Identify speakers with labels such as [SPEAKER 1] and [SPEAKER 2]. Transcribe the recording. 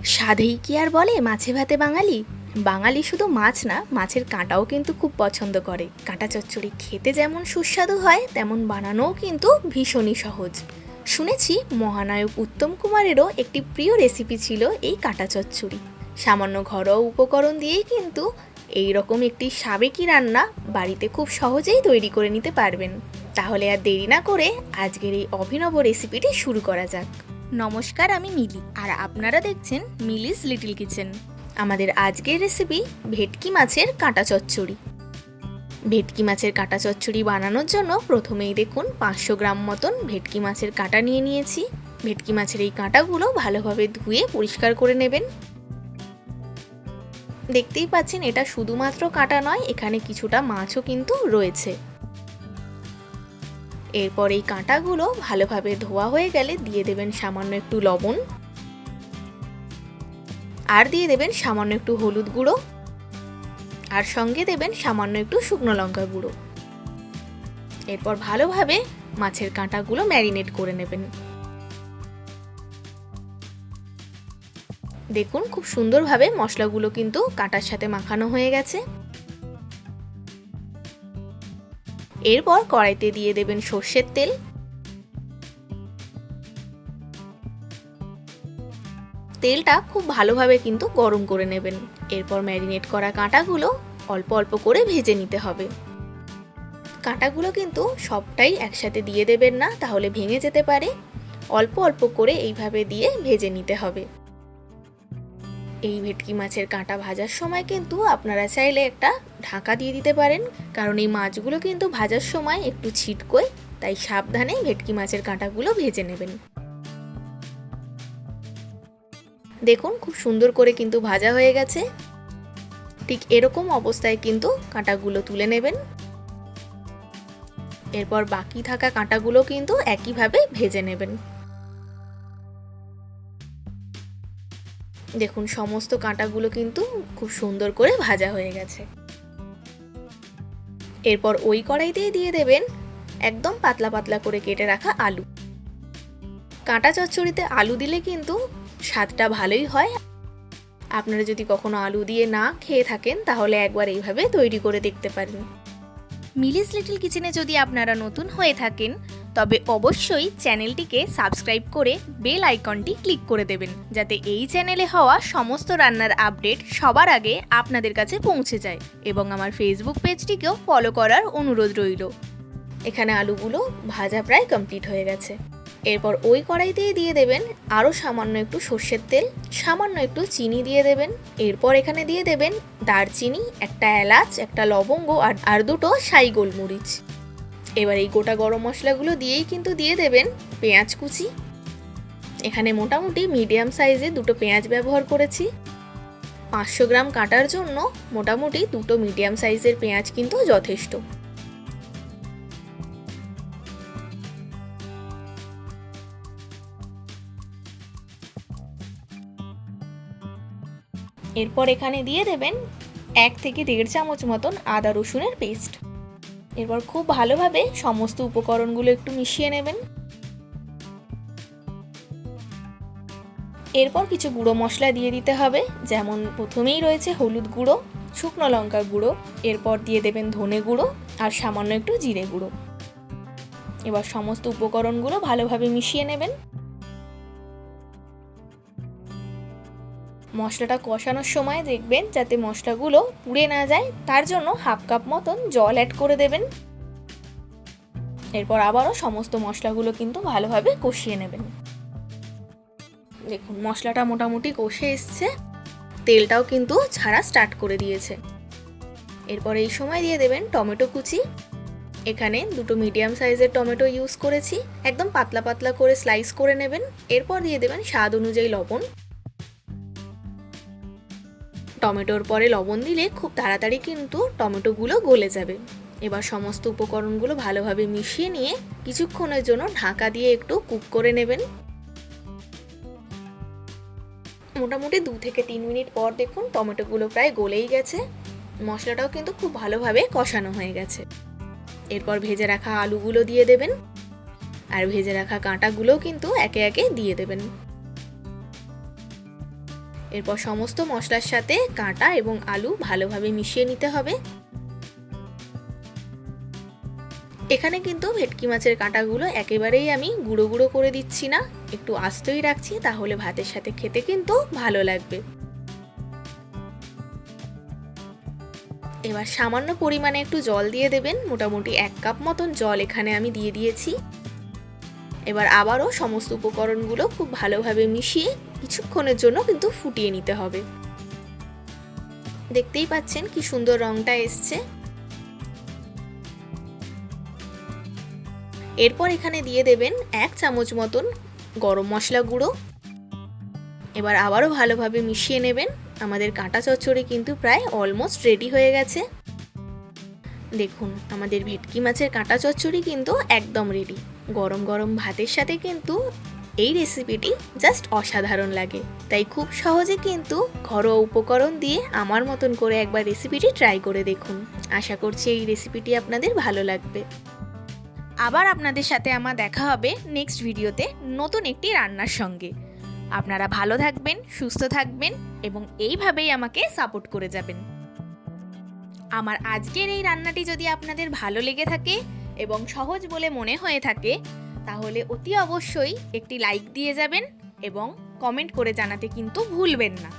[SPEAKER 1] স্বাদেই কি আর বলে মাছে ভাতে বাঙালি। বাঙালি শুধু মাছ না, মাছের কাঁটাও কিন্তু খুব পছন্দ করে। কাঁটা চচ্চড়ি খেতে যেমন সুস্বাদু হয়, তেমন বানানোও কিন্তু ভীষণই সহজ। শুনেছি মহানায়ক উত্তম কুমারেরও একটি প্রিয় রেসিপি ছিল এই কাঁটা চচ্চড়ি। সামান্য ঘরোয়া উপকরণ দিয়েই কিন্তু এই রকম একটি সাবেকি রান্না বাড়িতে খুব সহজেই তৈরি করে নিতে পারবেন। তাহলে আর দেরি না করে আজকের এই অভিনব রেসিপিটি শুরু করা যাক। নমস্কার, আমি মিলি, আর আপনারা দেখছেন মিলিস লিটল কিচেন। আমাদের আজকের রেসিপি ভেটকি মাছের কাঁটা চচ্চড়ি। ভেটকি মাছের কাঁটা চচ্চড়ি বানানোর জন্য প্রথমেই দেখুন 500 গ্রাম মতন ভেটকি মাছের কাঁটা নিয়ে নিয়েছি। ভেটকি মাছের এই কাঁটাগুলো ভালোভাবে ধুয়ে পরিষ্কার করে নেবেন। দেখতেই পাচ্ছেন এটা শুধুমাত্র কাঁটা নয়, এখানে কিছুটা মাছও কিন্তু রয়েছে। এরপর এই কাঁটাগুলো ভালোভাবে ধোয়া হয়ে গেলে দিয়ে দেবেন সামান্য একটু লবণ, আর দিয়ে দেবেন সামান্য একটু হলুদ গুঁড়ো, আর সঙ্গে দেবেন সামান্য একটু শুকনো লঙ্কা গুঁড়ো। এরপর ভালোভাবে মাছের কাঁটাগুলো ম্যারিনেট করে নেবেন। দেখুন খুব সুন্দরভাবে মশলাগুলো কিন্তু কাঁটার সাথে মাখানো হয়ে গেছে। এরপর কড়াইতে দিয়ে দেবেন সর্ষের তেল। তেলটা খুব ভালোভাবে কিন্তু গরম করে নেবেন। এরপর ম্যারিনেট করা কাঁটাগুলো অল্প অল্প করে ভেজে নিতে হবে। কাঁটাগুলো কিন্তু সবটাই একসাথে দিয়ে দেবেন না, তাহলে ভেঙে যেতে পারে। অল্প অল্প করে এইভাবে দিয়ে ভেজে নিতে হবে। এই ভেটকি মাছের কাঁটা ভাজার সময় কিন্তু আপনারা চাইলে একটা ঢাকা দিয়ে দিতে পারেন, কারণ এই মাছগুলো কিন্তু ভাজার সময় একটু ছিটকোয়, তাই সাবধানে ভেটকি মাছের কাঁটাগুলো ভেজে নেবেন। দেখুন খুব সুন্দর করে কিন্তু ভাজা হয়ে গেছে। ঠিক এরকম অবস্থায় কিন্তু কাঁটাগুলো তুলে নেবেন। এরপর বাকি থাকা কাঁটাগুলো কিন্তু একইভাবে ভেজে নেবেন। দেখুন সমস্ত কাঁটাগুলো কিন্তু খুব সুন্দর করে ভাজা হয়ে গেছে। এরপর ওই কড়াইতেই দিয়ে দেবেন একদম পাতলা পাতলা করে কেটে রাখা আলু। কাঁটা চচ্চড়িতে আলু দিলে কিন্তু স্বাদটা ভালোই হয়। আপনারা যদি কখনো আলু দিয়ে না খেয়ে থাকেন তাহলে একবার এইভাবে তৈরি করে দেখতে পারেন। মিলিস লিটল কিচেনে যদি আপনারা নতুন হয়ে থাকেন তবে অবশ্যই চ্যানেলটিকে সাবস্ক্রাইব করে বেল আইকনটি ক্লিক করে দেবেন, যাতে এই চ্যানেলে হওয়া সমস্ত রান্নার আপডেট সবার আগে আপনাদের কাছে পৌঁছে যায়। এবং আমার ফেসবুক পেজটিকেও ফলো করার অনুরোধ রইল। এখানে আলুগুলো ভাজা প্রায় কমপ্লিট হয়ে গেছে। এরপর ওই কড়াইতেই দিয়ে দেবেন আরও সামান্য একটু সর্ষের তেল, সামান্য একটু চিনি দিয়ে দেবেন। এরপর এখানে দিয়ে দেবেন দারচিনি, একটা এলাচ, একটা লবঙ্গ আর দুটো শাই গোলমরিচ। এবার এই গোটা গরম মশলাগুলো দিয়েই কিন্তু দিয়ে দেবেন পেঁয়াজ কুচি। এখানে মোটামুটি মিডিয়াম সাইজে দুটো পেঁয়াজ ব্যবহার করেছি। 500 গ্রাম কাটার জন্য মোটামুটি দুটো মিডিয়াম সাইজের পেঁয়াজ কিন্তু যথেষ্ট। এরপর এখানে দিয়ে দেবেন 1 থেকে 1.5 চামচ মতন আদা রসুনের পেস্ট। এরপর খুব ভালোভাবে সমস্ত উপকরণগুলো একটু মিশিয়ে নেবেন। এরপর কিছু গুঁড়ো মশলা দিয়ে দিতে হবে, যেমন প্রথমেই রয়েছে হলুদ গুঁড়ো, শুকনো লঙ্কা গুঁড়ো, এরপর দিয়ে দেবেন ধনে গুঁড়ো আর সামান্য একটু জিরে গুঁড়ো। এবার সমস্ত উপকরণগুলো ভালোভাবে মিশিয়ে নেবেন। মশলাটা কষানোর সময় দেখবেন যাতে মশলাগুলো পুড়ে না যায়, তার জন্য 1/2 কাপ মতন জল অ্যাড করে দেবেন। এরপর আবারও সমস্ত মশলাগুলো কিন্তু ভালোভাবে কষিয়ে নেবেন। দেখুন মশলাটা মোটামুটি কষে এসছে, তেলটাও কিন্তু ছাড়া স্টার্ট করে দিয়েছে। এরপর এই সময় দিয়ে দেবেন টমেটো কুচি। এখানে দুটো মিডিয়াম সাইজের টমেটো ইউজ করেছি, একদম পাতলা পাতলা করে স্লাইস করে নেবেন। এরপর দিয়ে দেবেন স্বাদ অনুযায়ী লবণ। টমেটোর পরে লবণ দিলে খুব তাড়াতাড়ি কিন্তু টমেটোগুলো গলে যাবে। এবার সমস্ত উপকরণগুলো ভালোভাবে মিশিয়ে নিয়ে কিছুক্ষণের জন্য ঢাকা দিয়ে একটু কুক করে নেবেন। মোটামুটি 2 থেকে 3 মিনিট পর দেখুন টমেটোগুলো প্রায় গলেই গেছে। মশলাটাও কিন্তু খুব ভালোভাবে কষানো হয়ে গেছে। এরপর ভেজে রাখা আলুগুলো দিয়ে দেবেন, আর ভেজে রাখা কাঁটাগুলোও কিন্তু একে একে দিয়ে দেবেন। এরপর সমস্ত মশলার সাথে কাঁটা এবং আলু ভালোভাবে মিশিয়ে নিতে হবে। এখানে কিন্তু ভেটকি মাছের কাঁটাগুলো একেবারেই আমি গুঁড়ো গুঁড়ো করে দিচ্ছি না, একটু আস্তই রাখছি, তাহলে ভাতের সাথে খেতে কিন্তু ভালো লাগবে। এবার সামান্য পরিমাণে একটু জল দিয়ে দেবেন, মোটামুটি 1 কাপ মতন জল এখানে আমি দিয়ে দিয়েছি। এবার আবারও সমস্ত উপকরণগুলো খুব ভালোভাবে মিশিয়ে কিছুক্ষণের জন্য কিন্তু ফুটিয়ে নিতে হবে। দেখতেই পাচ্ছেন কি সুন্দর রংটা এসছে। এরপর এখানে দিয়ে দেবেন 1 চামচ মতন গরম মশলা গুঁড়ো। এবার আবারও ভালোভাবে মিশিয়ে নেবেন। আমাদের কাঁটা চচ্চড়ি কিন্তু প্রায় অলমোস্ট রেডি হয়ে গেছে। দেখুন আমাদের ভেটকি মাছের কাঁটা চচ্চড়ি কিন্তু একদম রেডি। গরম গরম ভাতের সাথে কিন্তু এই রেসিপিটি জাস্ট অসাধারণ লাগে। তাই খুব সহজে কিন্তু ঘরোয়া উপকরণ দিয়ে আমার মতন করে একবার রেসিপিটি ট্রাই করে দেখুন। আশা করছি এই রেসিপিটি আপনাদের ভালো লাগবে। আবার আপনাদের সাথে আমার দেখা হবে নেক্সট ভিডিওতে নতুন একটি রান্নার সঙ্গে। আপনারা ভালো থাকবেন, সুস্থ থাকবেন এবং এইভাবেই আমাকে সাপোর্ট করে যাবেন। আমার আজকের এই রান্নাটি যদি আপনাদের ভালো লেগে থাকে এবং সহজ বলে মনে হয়ে থাকে, তাহলে অতি অবশ্যই একটি লাইক দিয়ে যাবেন এবং কমেন্ট করে জানাতে কিন্তু ভুলবেন না।